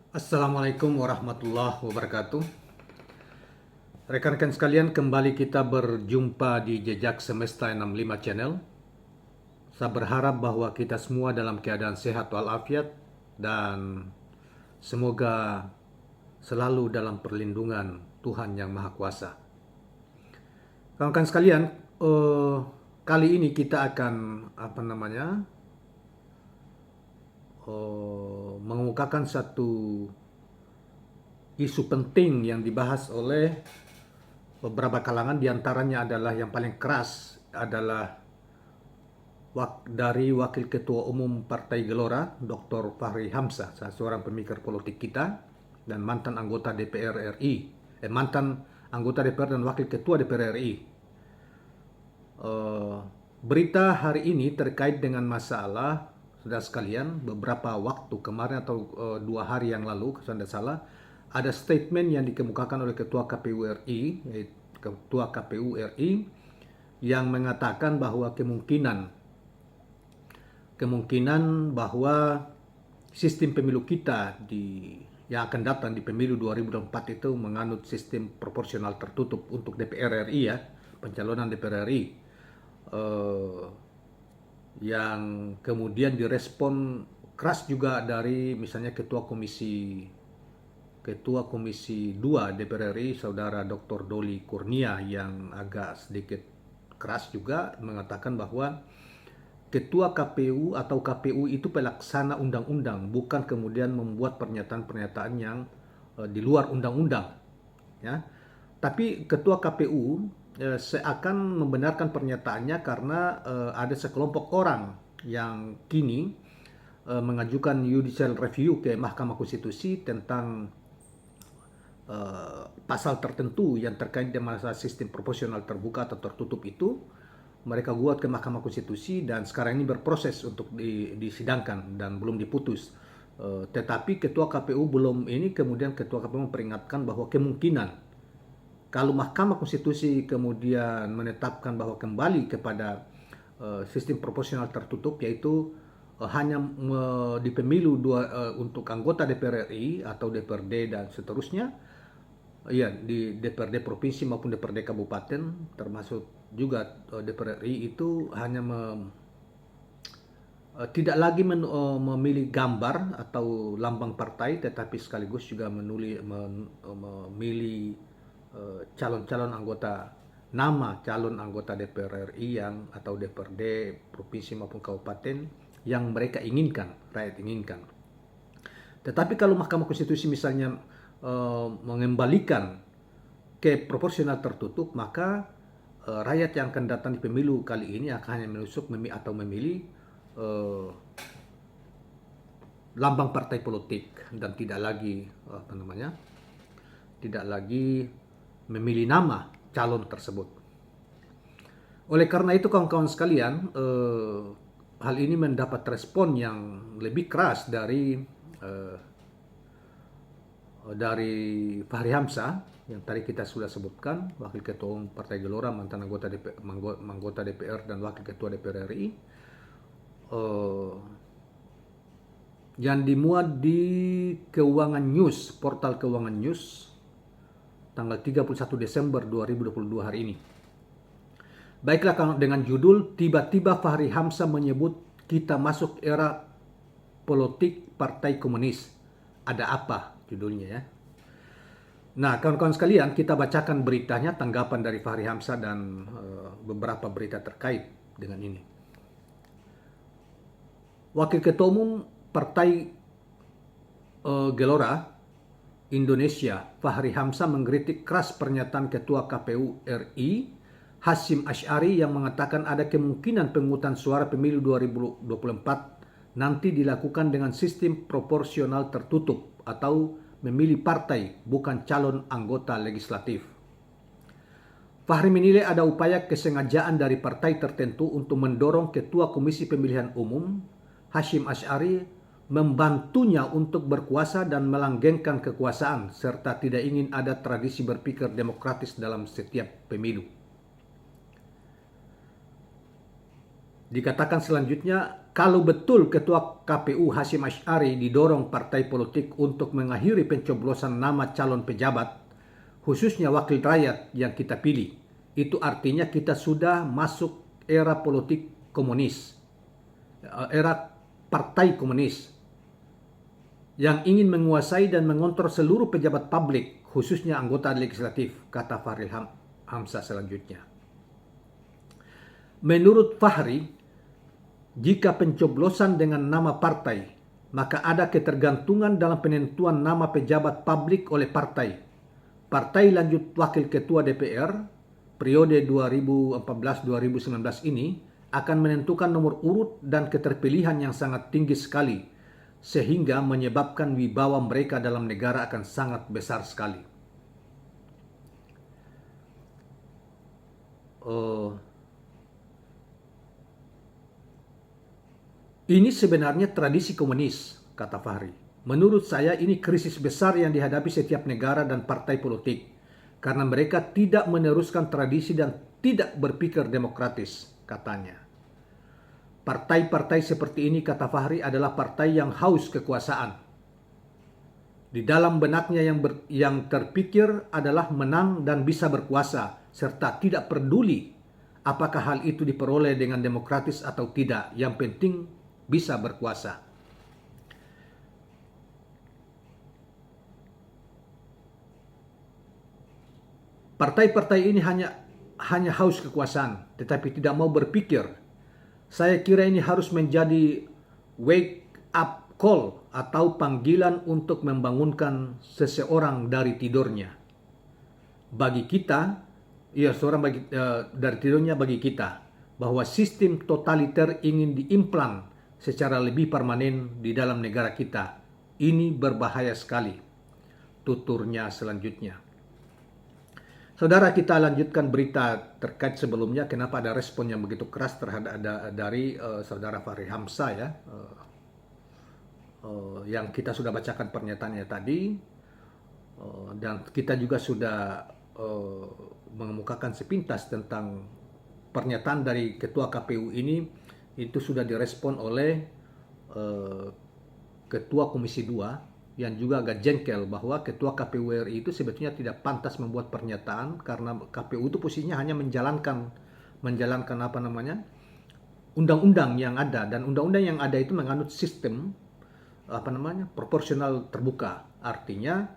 Assalamualaikum warahmatullahi wabarakatuh. Rekan-rekan sekalian, kembali kita berjumpa di Jejak Semesta 65 Channel. Saya berharap bahwa kita semua dalam keadaan sehat walafiat dan semoga selalu dalam perlindungan Tuhan Yang Maha Kuasa. Kawan-kawan sekalian, kali ini kita akan mengemukakan satu isu penting yang dibahas oleh beberapa kalangan, diantaranya adalah yang paling keras adalah dari Wakil Ketua Umum Partai Gelora, Dr. Fahri Hamzah, seorang pemikir politik kita dan mantan anggota DPR RI, mantan anggota DPR dan Wakil Ketua DPR RI. Berita hari ini terkait dengan masalah, saudara sekalian, beberapa waktu kemarin atau 2 hari yang lalu, kalau tidak salah, ada statement yang dikemukakan oleh Ketua KPU RI, Ketua KPU RI, yang mengatakan bahwa kemungkinan bahwa sistem pemilu kita yang akan datang di pemilu 2024 itu menganut sistem proporsional tertutup untuk DPR RI, ya, pencalonan DPR RI, yang kemudian direspon keras juga dari misalnya Ketua Komisi 2 DPR RI, Saudara Dr. Doli Kurnia, yang agak sedikit keras juga mengatakan bahwa Ketua KPU atau KPU itu pelaksana undang-undang, bukan kemudian membuat pernyataan-pernyataan yang di luar undang-undang, ya. Tapi Ketua KPU seakan membenarkan pernyataannya karena ada sekelompok orang yang kini mengajukan judicial review ke Mahkamah Konstitusi tentang pasal tertentu yang terkait dengan masalah sistem proporsional terbuka atau tertutup itu. Mereka gugat ke Mahkamah Konstitusi dan sekarang ini berproses untuk disidangkan dan belum diputus. Tetapi Ketua KPU kemudian Ketua KPU memperingatkan bahwa kemungkinan kalau Mahkamah Konstitusi kemudian menetapkan bahwa kembali kepada sistem proporsional tertutup, yaitu hanya di pemilu untuk anggota DPR RI atau DPRD dan seterusnya, ya, di DPRD provinsi maupun DPRD kabupaten, termasuk juga DPR RI, itu hanya tidak lagi memilih gambar atau lambang partai, tetapi sekaligus juga memilih calon-calon anggota, nama calon anggota DPR RI atau DPRD provinsi maupun kabupaten yang mereka inginkan, rakyat inginkan. Tetapi kalau Mahkamah Konstitusi misalnya mengembalikan ke proporsional tertutup, maka rakyat yang akan datang di pemilu kali ini akan hanya memilih lambang partai politik dan tidak lagi memilih nama calon tersebut. Oleh karena itu, kawan-kawan sekalian, hal ini mendapat respon yang lebih keras dari Fahri Hamzah yang tadi kita sudah sebutkan, Wakil Ketua Umum Partai Gelora, mantan anggota DPR dan Wakil Ketua DPR RI, yang dimuat di Keuangan News, portal Keuangan News, tanggal 31 Desember 2022 hari ini. Baiklah, dengan judul "Tiba-tiba Fahri Hamzah menyebut kita masuk era politik Partai Komunis. Ada apa?" judulnya, ya. Nah, kawan-kawan sekalian, kita bacakan beritanya, tanggapan dari Fahri Hamzah dan beberapa berita terkait dengan ini. Wakil Ketua Umum Partai Gelora Indonesia, Fahri Hamzah, mengkritik keras pernyataan Ketua KPU RI, Hasyim Asy'ari, yang mengatakan ada kemungkinan pemungutan suara pemilu 2024 nanti dilakukan dengan sistem proporsional tertutup atau memilih partai, bukan calon anggota legislatif. Fahri menilai ada upaya kesengajaan dari partai tertentu untuk mendorong Ketua Komisi Pemilihan Umum, Hasyim Asy'ari, membantunya untuk berkuasa dan melanggengkan kekuasaan, serta tidak ingin ada tradisi berpikir demokratis dalam setiap pemilu. Dikatakan selanjutnya, kalau betul Ketua KPU Hasyim Asy'ari didorong partai politik untuk mengakhiri pencoblosan nama calon pejabat, khususnya wakil rakyat yang kita pilih, itu artinya kita sudah masuk era politik komunis, era partai komunis yang ingin menguasai dan mengontrol seluruh pejabat publik, khususnya anggota legislatif, kata Fahri Hamzah selanjutnya. Menurut Fahri, jika pencoblosan dengan nama partai, maka ada ketergantungan dalam penentuan nama pejabat publik oleh partai. Partai lanjut wakil ketua DPR periode 2014-2019 ini akan menentukan nomor urut dan keterpilihan yang sangat tinggi sekali, sehingga menyebabkan wibawa mereka dalam negara akan sangat besar sekali. Ini sebenarnya tradisi komunis, kata Fahri. Menurut saya ini krisis besar yang dihadapi setiap negara dan partai politik, karena mereka tidak meneruskan tradisi dan tidak berpikir demokratis, katanya. Partai-partai seperti ini, kata Fahri, adalah partai yang haus kekuasaan. Di dalam benaknya yang terpikir adalah menang dan bisa berkuasa, serta tidak peduli apakah hal itu diperoleh dengan demokratis atau tidak. Yang penting bisa berkuasa. Partai-partai ini hanya haus kekuasaan, tetapi tidak mau berpikir. Saya kira ini harus menjadi wake up call atau panggilan untuk membangunkan seseorang dari tidurnya. Bagi kita, dari tidurnya bagi kita, bahwa sistem totaliter ingin diimplan secara lebih permanen di dalam negara kita. Ini berbahaya sekali, tuturnya selanjutnya. Saudara, kita lanjutkan berita terkait sebelumnya, kenapa ada respon yang begitu keras terhadap dari saudara Fahri Hamzah ya, yang kita sudah bacakan pernyataannya tadi, dan kita juga sudah mengemukakan sepintas tentang pernyataan dari Ketua KPU ini. Itu sudah direspon oleh Ketua Komisi 2 yang juga agak jengkel bahwa Ketua KPU RI itu sebetulnya tidak pantas membuat pernyataan, karena KPU itu posisinya hanya menjalankan undang-undang yang ada, dan undang-undang yang ada itu menganut sistem proporsional terbuka. Artinya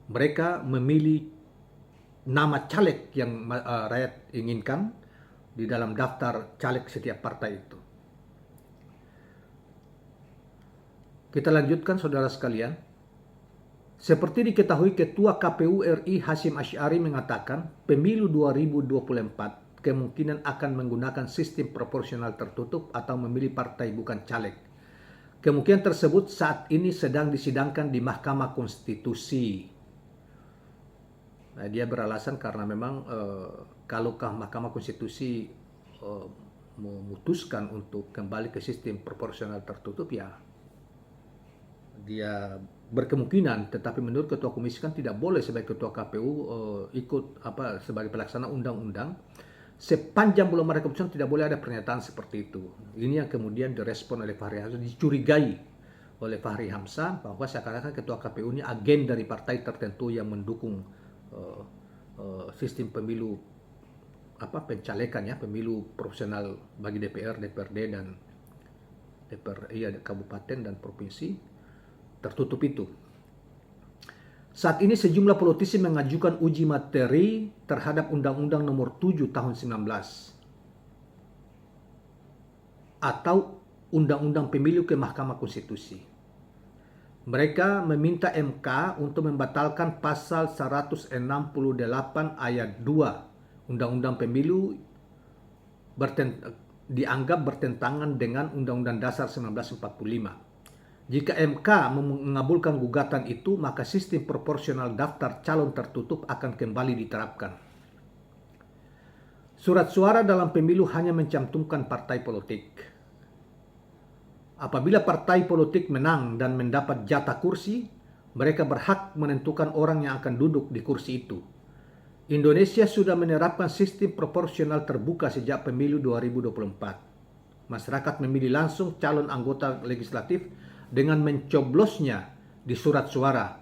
mereka memilih nama caleg yang rakyat inginkan di dalam daftar caleg setiap partai itu. Kita lanjutkan, saudara sekalian. Seperti diketahui, Ketua KPU RI Hasyim Asy'ari mengatakan pemilu 2024 kemungkinan akan menggunakan sistem proporsional tertutup atau memilih partai bukan caleg. Kemungkinan tersebut saat ini sedang disidangkan di Mahkamah Konstitusi. Nah, dia beralasan karena memang kalaukah Mahkamah Konstitusi memutuskan untuk kembali ke sistem proporsional tertutup, ya dia berkemungkinan. Tetapi menurut Ketua Komisi kan tidak boleh sebagai Ketua KPU ikut sebagai pelaksana undang-undang. Sepanjang belum ada keputusan tidak boleh ada pernyataan seperti itu. Ini yang kemudian direspon oleh Fahri Hamzah, dicurigai oleh Fahri Hamzah bahwa seakan-akan Ketua KPU ini agen dari partai tertentu yang mendukung sistem pemilu pencalekan ya, pemilu profesional bagi DPR, DPRD dan kabupaten dan provinsi tertutup itu. Saat ini sejumlah politisi mengajukan uji materi terhadap Undang-Undang Nomor 7 Tahun 19 atau Undang-Undang Pemilu ke Mahkamah Konstitusi. Mereka meminta MK untuk membatalkan pasal 168 ayat 2 Undang-Undang Pemilu dianggap bertentangan dengan Undang-Undang Dasar 1945. Jika MK mengabulkan gugatan itu, maka sistem proporsional daftar calon tertutup akan kembali diterapkan. Surat suara dalam pemilu hanya mencantumkan partai politik. Apabila partai politik menang dan mendapat jatah kursi, mereka berhak menentukan orang yang akan duduk di kursi itu. Indonesia sudah menerapkan sistem proporsional terbuka sejak pemilu 2024. Masyarakat memilih langsung calon anggota legislatif dengan mencoblosnya di surat suara.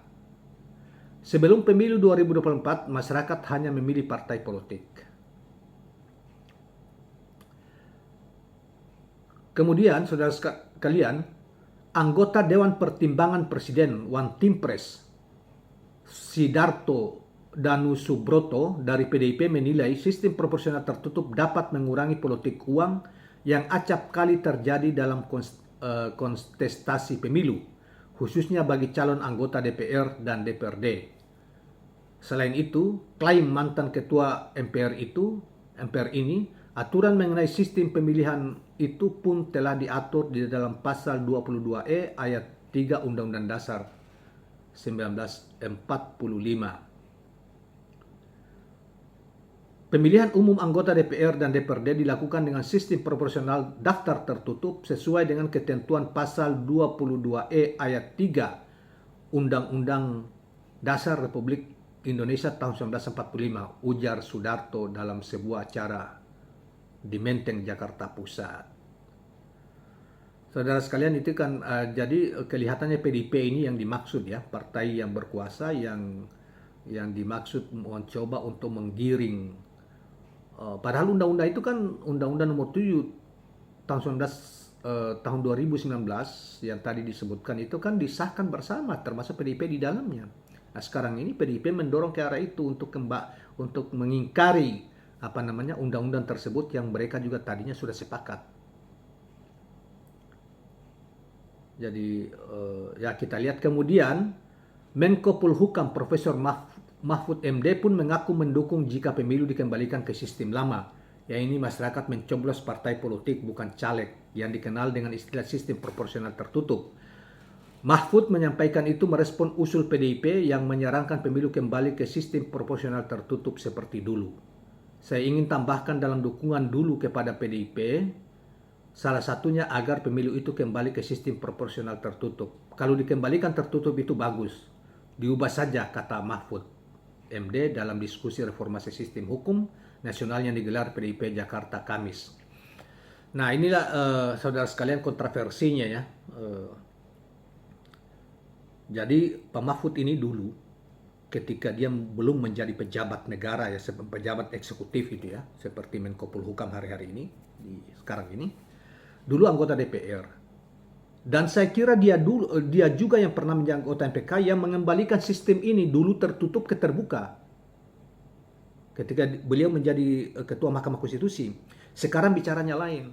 Sebelum pemilu 2024, masyarakat hanya memilih partai politik. Kemudian, saudara sekalian, anggota Dewan Pertimbangan Presiden One Team Press, Sidarto Danusubroto dari PDIP menilai sistem proporsional tertutup dapat mengurangi politik uang yang acap kali terjadi dalam kontestasi pemilu, khususnya bagi calon anggota DPR dan DPRD. Selain itu, klaim mantan ketua MPR ini, aturan mengenai sistem pemilihan itu pun telah diatur di dalam pasal 22E ayat 3 Undang-Undang Dasar 1945. Pemilihan umum anggota DPR dan DPRD dilakukan dengan sistem proporsional daftar tertutup sesuai dengan ketentuan pasal 22E ayat 3 Undang-Undang Dasar Republik Indonesia tahun 1945, ujar Sudarto dalam sebuah acara di Menteng, Jakarta Pusat. Saudara sekalian, itu kan jadi kelihatannya PDIP ini yang dimaksud ya, partai yang berkuasa yang dimaksud mencoba untuk menggiring. Padahal undang-undang itu kan Undang-Undang Nomor 7 tahun 2019 yang tadi disebutkan itu kan disahkan bersama, termasuk PDIP di dalamnya. Nah, sekarang ini PDIP mendorong ke arah itu untuk mengingkari undang-undang tersebut yang mereka juga tadinya sudah sepakat. Jadi ya kita lihat kemudian Menko Polhukam Profesor Mahfud MD pun mengaku mendukung jika pemilu dikembalikan ke sistem lama, yaitu masyarakat mencoblos partai politik bukan caleg yang dikenal dengan istilah sistem proporsional tertutup. Mahfud menyampaikan itu merespon usul PDIP yang menyarankan pemilu kembali ke sistem proporsional tertutup seperti dulu. Saya ingin tambahkan dalam dukungan dulu kepada PDIP, salah satunya agar pemilu itu kembali ke sistem proporsional tertutup. Kalau dikembalikan tertutup itu bagus, diubah saja, kata Mahfud MD dalam diskusi reformasi sistem hukum nasional yang digelar PDIP Jakarta Kamis. Nah, inilah saudara sekalian kontroversinya ya. Jadi Pak Mahfud ini dulu ketika dia belum menjadi pejabat negara ya, pejabat eksekutif itu ya, seperti Menko Polhukam hari-hari ini, sekarang ini, dulu anggota DPR. Dan saya kira dia juga yang pernah menjadi anggota MPK yang mengembalikan sistem ini dulu tertutup ke terbuka. Ketika beliau menjadi ketua Mahkamah Konstitusi, sekarang bicaranya lain.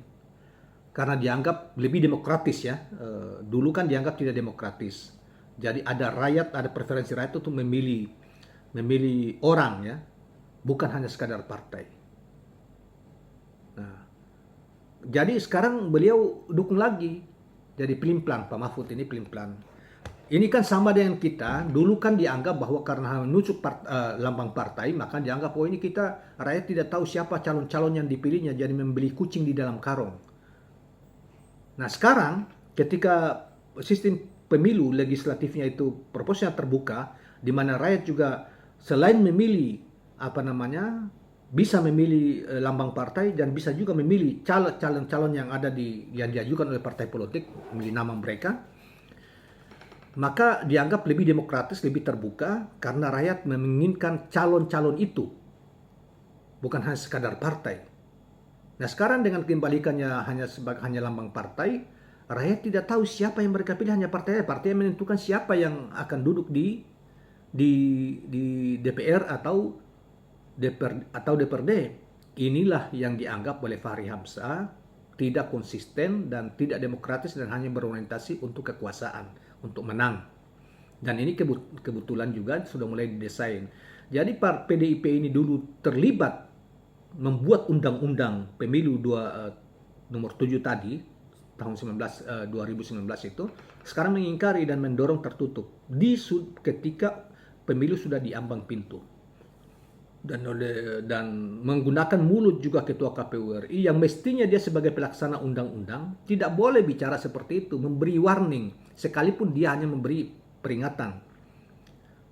Karena dianggap lebih demokratis ya. Dulu kan dianggap tidak demokratis. Jadi ada preferensi rakyat untuk memilih orang ya, bukan hanya sekadar partai. Nah, jadi sekarang beliau dukung lagi, jadi pelin-pelan, Pak Mahfud ini pelin-pelan. Ini kan sama dengan kita, dulu kan dianggap bahwa karena menunjuk lambang partai, maka dianggap ini kita rakyat tidak tahu siapa calon-calon yang dipilihnya, jadi membeli kucing di dalam karung. Nah sekarang ketika sistem pemilu legislatifnya itu proporsional terbuka, di mana rakyat juga selain memilih bisa memilih lambang partai dan bisa juga memilih calon-calon yang yang diajukan oleh partai politik, memilih nama mereka, maka dianggap lebih demokratis, lebih terbuka karena rakyat menginginkan calon-calon itu, bukan hanya sekadar partai. Nah sekarang dengan kembalikannya hanya lambang partai, rakyat tidak tahu siapa yang mereka pilih, hanya partai yang menentukan siapa yang akan duduk di DPR atau DPRD. Inilah yang dianggap oleh Fahri Hamzah tidak konsisten dan tidak demokratis dan hanya berorientasi untuk kekuasaan, untuk menang. Dan ini kebetulan juga sudah mulai didesain. Jadi PDIP ini dulu terlibat membuat undang-undang pemilu nomor 7 tadi, tahun 2019 itu, sekarang mengingkari dan mendorong tertutup ketika pemilu sudah diambang pintu. Dan menggunakan mulut juga Ketua KPU RI yang mestinya dia sebagai pelaksana undang-undang tidak boleh bicara seperti itu, memberi warning, sekalipun dia hanya memberi peringatan.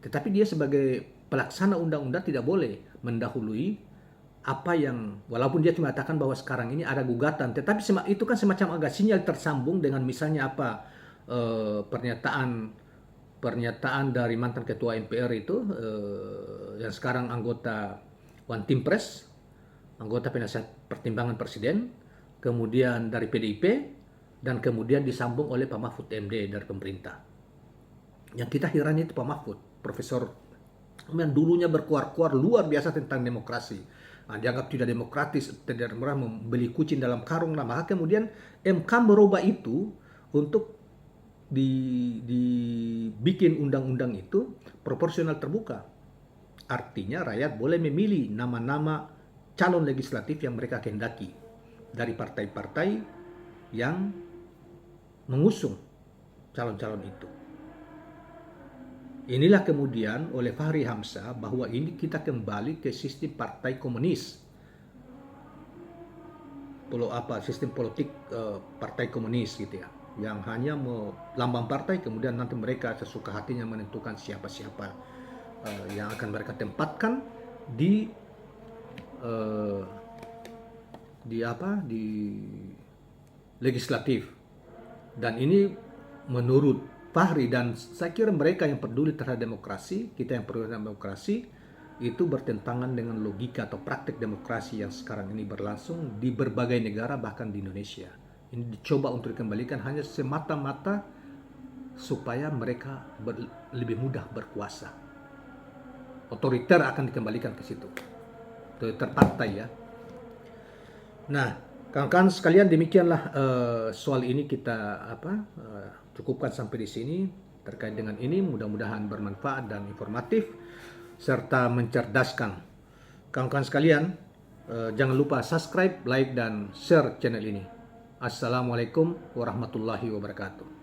Tetapi dia sebagai pelaksana undang-undang tidak boleh. mendahului apa yang, walaupun dia cuma katakan bahwa sekarang ini ada gugatan, tetapi itu kan semacam agak sinyal tersambung dengan misalnya apa, pernyataan dari mantan ketua MPR itu, yang sekarang anggota One Team Press, anggota penasihat pertimbangan presiden, kemudian dari PDIP, dan kemudian disambung oleh Pak Mahfud MD dari pemerintah. Yang kita heran itu Pak Mahfud, Profesor yang dulunya berkuar-kuar luar biasa tentang demokrasi. Dianggap tidak demokratis, tidak membeli kucing dalam karung. Nah, maka kemudian MK merubah itu untuk dibikin undang-undang itu proporsional terbuka. Artinya rakyat boleh memilih nama-nama calon legislatif yang mereka kehendaki dari partai-partai yang mengusung calon-calon itu. Inilah kemudian oleh Fahri Hamzah bahwa ini kita kembali ke sistem partai komunis. Sistem politik partai komunis gitu ya. Yang hanya lambang partai, kemudian nanti mereka sesuka hatinya menentukan siapa-siapa yang akan mereka tempatkan di legislatif. Dan ini menurut Fahri, dan saya kira mereka yang peduli terhadap demokrasi, kita yang peduli terhadap demokrasi, itu bertentangan dengan logika atau praktik demokrasi yang sekarang ini berlangsung di berbagai negara, bahkan di Indonesia. Ini dicoba untuk dikembalikan hanya semata-mata supaya mereka lebih mudah berkuasa. Otoriter akan dikembalikan ke situ. Otoriter partai ya. Nah, kawan-kawan sekalian, demikianlah soal ini kita cukupkan sampai di sini. Terkait dengan ini, mudah-mudahan bermanfaat dan informatif serta mencerdaskan. Kawan-kawan sekalian, jangan lupa subscribe, like, dan share channel ini. Assalamualaikum warahmatullahi wabarakatuh.